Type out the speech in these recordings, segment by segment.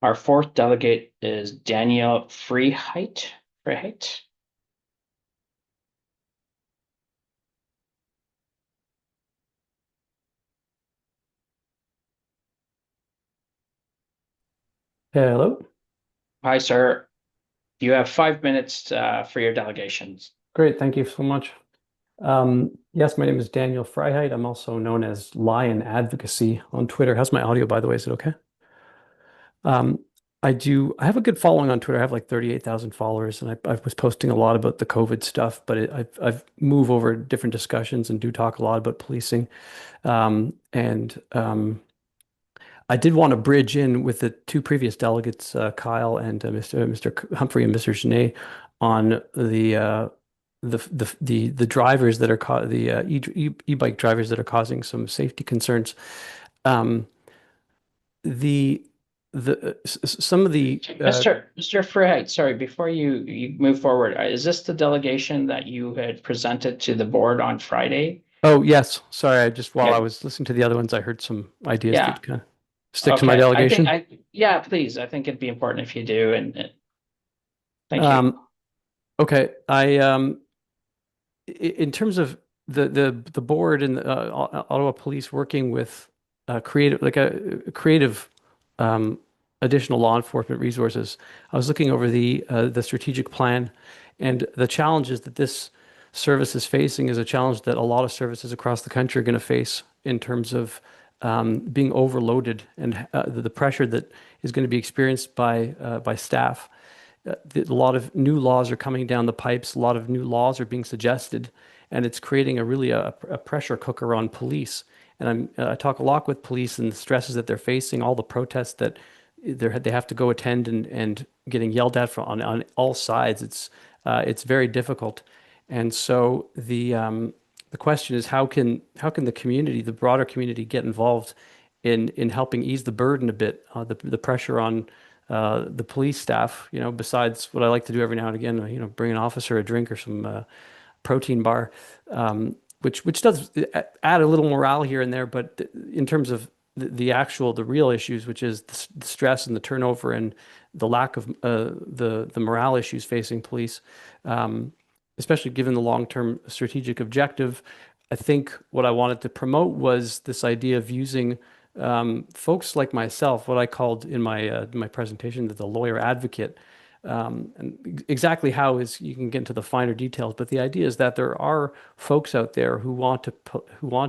Our fourth delegate is Daniel Freehite. Freehite. Hello. Hi, sir. You have 5 minutes for your delegations. Great. Thank you so much. Yes, my name is Daniel Freiheit. I'm also known as Lion Advocacy on Twitter. How's my audio, by the way? Is it okay? Um, I have a good following on Twitter. I have like 38,000 followers, and I was posting a lot about the COVID stuff, but I've moved over different discussions and do talk a lot about policing. And I did want to bridge in with the two previous delegates, Kyle and Mr. Humphrey and Mr. Genet, on the drivers that are the e-bike drivers that are causing some safety concerns. Um, the some of the Mr. Freehite, sorry, before you move forward, is this the delegation that you had presented to the board on Friday? oh yes, sorry, I just while I Yeah, was listening to the other ones, I heard some ideas yeah. that kind of stick to my Okay. delegation. Yeah, please. I think it'd be important if you do. And thank you. Um, okay, in terms of the board and Ottawa Police working with a creative um, additional law enforcement resources, I was looking over the strategic plan, and the challenges that this service is facing is a challenge that a lot of services across the country are going to face in terms of being overloaded and the pressure that is going to be experienced by staff. A lot of new laws are coming down the pipes. A lot of new laws are being suggested, and it's creating a pressure cooker on police. And I talk a lot with police and the stresses that they're facing, all the protests that they have to go attend and getting yelled at on all sides. It's very difficult. And so the question is how can the community, the broader community, get involved in helping ease the burden a bit, the pressure on the police staff, besides what I like to do every now and again, bring an officer a drink or some protein bar, which does add a little morale here and there. But in terms of the real issues, which is the stress and the turnover and the lack of the morale issues facing police, um, especially given the long-term strategic objective, I think what I wanted to promote was this idea of using folks like myself, what I called in my presentation the lawyer advocate. And exactly how is you can get into the finer details, but the idea is that there are folks out there who want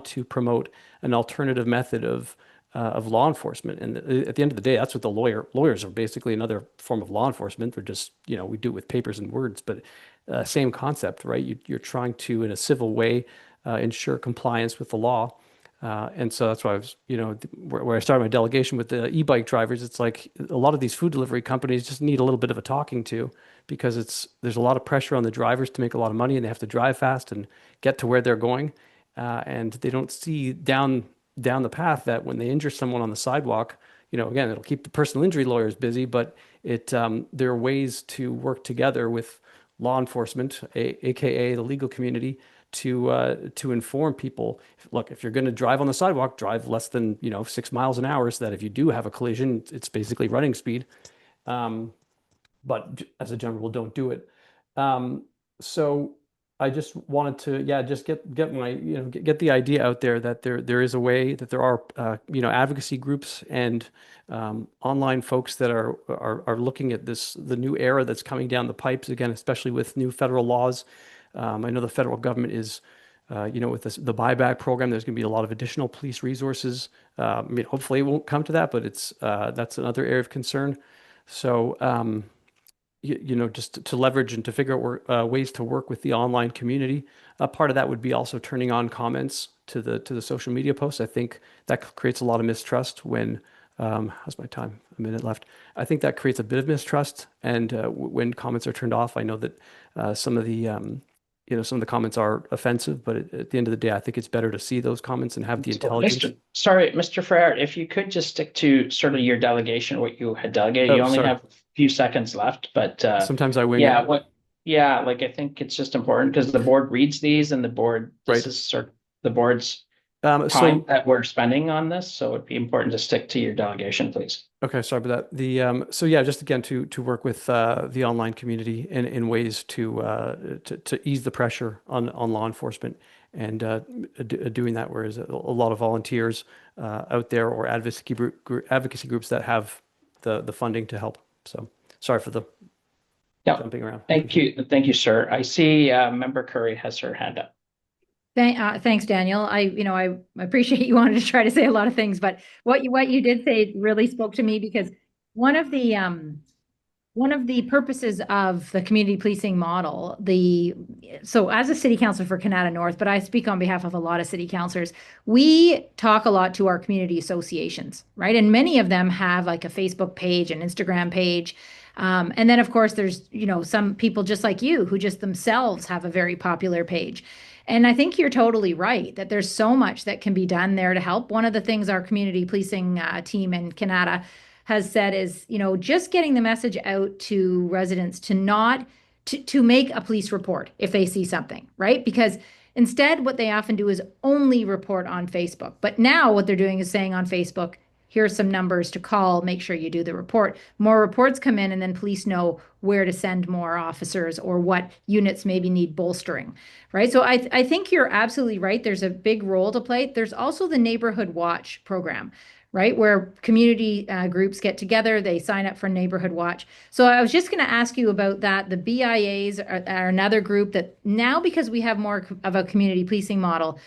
to promote an alternative method of law enforcement. And at the end of the day, that's what the lawyers are basically another form of law enforcement. They're just, we do it with papers and words, but same concept, right? You're trying to, in a civil way, ensure compliance with the law. And so that's why I was, where I started my delegation with the e-bike drivers, it's like a lot of these food delivery companies just need a little bit of a talking to because there's a lot of pressure on the drivers to make a lot of money and they have to drive fast and get to where they're going. And they don't see down the path that when they injure someone on the sidewalk, again, it'll keep the personal injury lawyers busy, but there are ways to work together with law enforcement, aka the legal community, to inform people. Look, if you're going to drive on the sidewalk, drive less than 6 miles an hour, so that if you do have a collision, it's basically running speed. Um, but as a general rule, don't do it. Um, so I just wanted to, yeah, just get my, get the idea out there that there is a way that there are, advocacy groups and online folks that are looking at the new era that's coming down the pipes again, especially with new federal laws. I know the federal government is. With the buyback program, there's going to be a lot of additional police resources. Hopefully it won't come to that, but that's another area of concern. So, just to leverage and to figure out ways to work with the online community. Part of that would be also turning on comments to the social media posts. I think that creates a lot of mistrust when, how's my time? A minute left. I think that creates a bit of mistrust, and when comments are turned off, I know that some of the comments are offensive, but at the end of the day, I think it's better to see those comments and have the So, intelligence. Mr. Ferrer, if you could just stick to sort of your delegation, what you had delegated. You Oh, only sorry. have a few seconds left, but Sometimes I wing yeah, it. yeah, like I think it's just important because the board reads these and the board, this Right. is sort of the board's. time So that we're spending on this, so it'd be important to stick to your delegation, please. okay, sorry about that. So yeah, just again to work with the online community in ways to ease the pressure on law enforcement and doing that, whereas a lot of volunteers out there or advocacy groups that have the funding to help. So sorry for the Yeah, jumping around. I thank appreciate it. you. Thank you, sir. I see Member Curry has her hand up. Thanks, Daniel. I appreciate you wanted to try to say a lot of things, but what you did say really spoke to me because one of the one of the purposes of the community policing model, so as a city councilor for Canada North, but I speak on behalf of a lot of city councilors, we talk a lot to our community associations, right? And many of them have like a Facebook page, an Instagram page. And then of course there's, some people just like you who just themselves have a very popular page. And I think you're totally right that there's so much that can be done there to help. One of the things our community policing team in Canada has said is, just getting the message out to residents to not to make a police report if they see something, right? Because instead, what they often do is only report on Facebook. But now what they're doing is saying on Facebook, here's some numbers to call, make sure you do the report. More reports come in, and then police know where to send more officers or what units maybe need bolstering, right? So I think you're absolutely right. There's a big role to play. There's also the Neighborhood Watch program, right? Where community groups get together, they sign up for Neighborhood Watch. So I was just going to ask you about that. The BIAs are another group that now, because we have more of a community policing model,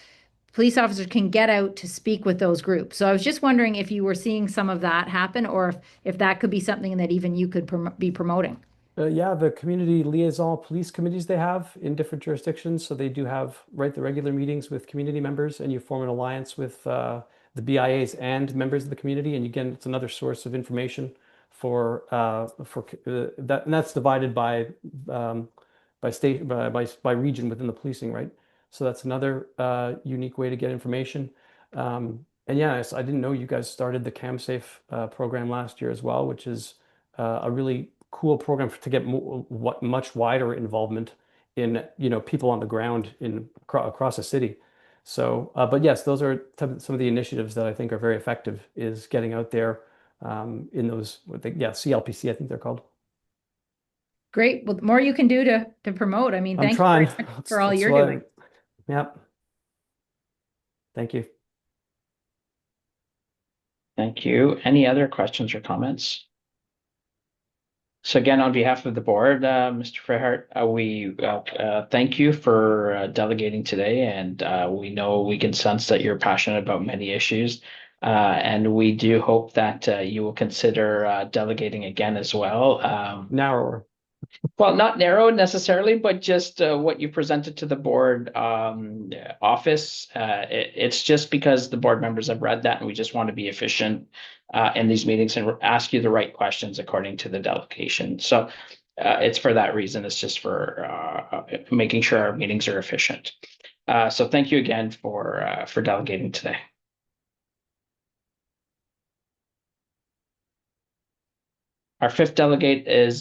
police officers can get out to speak with those groups. So I was just wondering if you were seeing some of that happen, or if that could be something that even you could be promoting. Yeah, the community liaison police committees they have in different jurisdictions. So they do have, right, the regular meetings with community members, and you form an alliance with the BIAs and members of the community. And again, it's another source of information for that, and that's divided by state by region within the policing, right? So that's another unique way to get information. And yeah, I didn't know you guys started the CamSafe program last year as well, which is a really cool program to get much wider involvement in people on the ground across a city. So, but yes, those are some of the initiatives that I think are very effective. Is getting out there in those, CLPC, I think they're called. Great. Well, the more you can do to promote. I mean, I'm thank you trying. very much for all That's you're why. doing. Yep. Thank you. Thank you. Any other questions or comments? So again, on behalf of the board, Mr. Freyhart, we thank you for delegating today, and we know we can sense that you're passionate about many issues, and we do hope that you will consider delegating again as well. Narrower. Well, not narrow necessarily, but just what you presented to the board office. It's just because the board members have read that, and we just want to be efficient in these meetings and ask you the right questions according to the delegation. So it's for that reason. It's just for making sure our meetings are efficient. So thank you again for delegating today. Our fifth delegate is